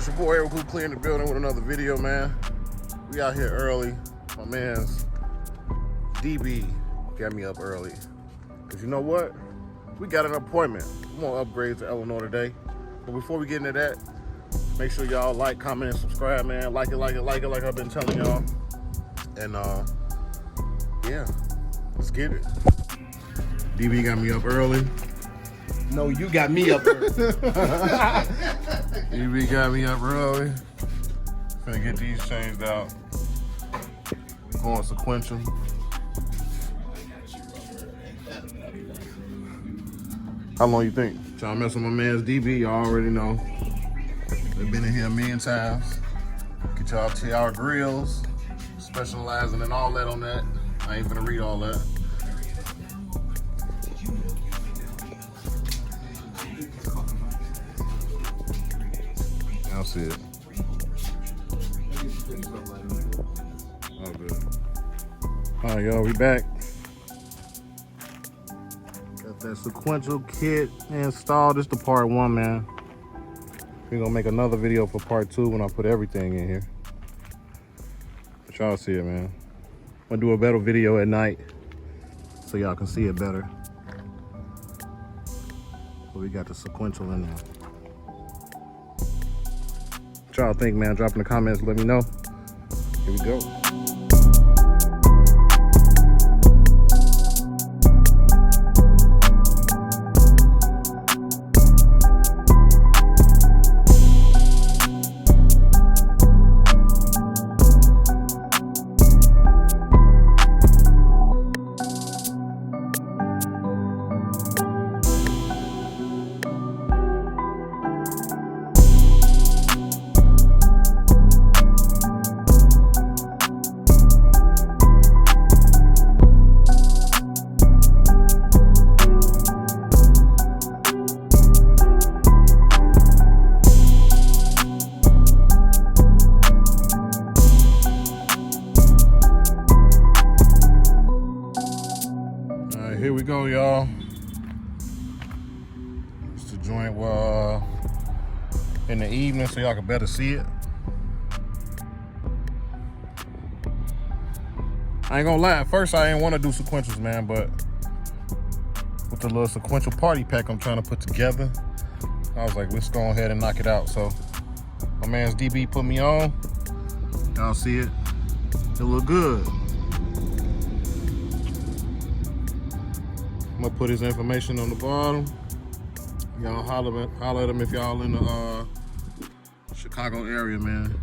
It's your boy Aerocoupe clearing the building with another video, man. We out here early. My man's DB got me up early. Cause you know what? We got an appointment. I'm gonna upgrade to Eleanor today. But before we get into that, make sure y'all like, comment, and subscribe, man. Like it like I've been telling y'all. And yeah, let's get it. DB got me up early. No, you got me up early. DB got me up early. Finna get these changed out. Going sequential. How long you think? Trying to mess with my man's DB, y'all already know. They've been in here a million times. Get y'all to our grills, specializing in all that on that. I ain't gonna read all that. I'll see it. Oh, good. All right, y'all, we back. Got that sequential kit installed. This is the part 1, man. We're gonna make another video for part 2 when I put everything in here. But y'all see it, man. I'm gonna do a better video at night so y'all can see it better. But we got the sequential in there. What y'all think, man? Drop in the comments, let me know. Here we go. Here we go, y'all. It's the joint in the evening so y'all can better see it. I ain't gonna lie, at first I ain't want to do sequentials, man, but with the little sequential party pack I'm trying to put together, I was like, let's go ahead and knock it out. So my man's DB put me on. Y'all see it? It look good. I'm gonna put his information on the bottom. Y'all holler at him if y'all in the Chicago area, man.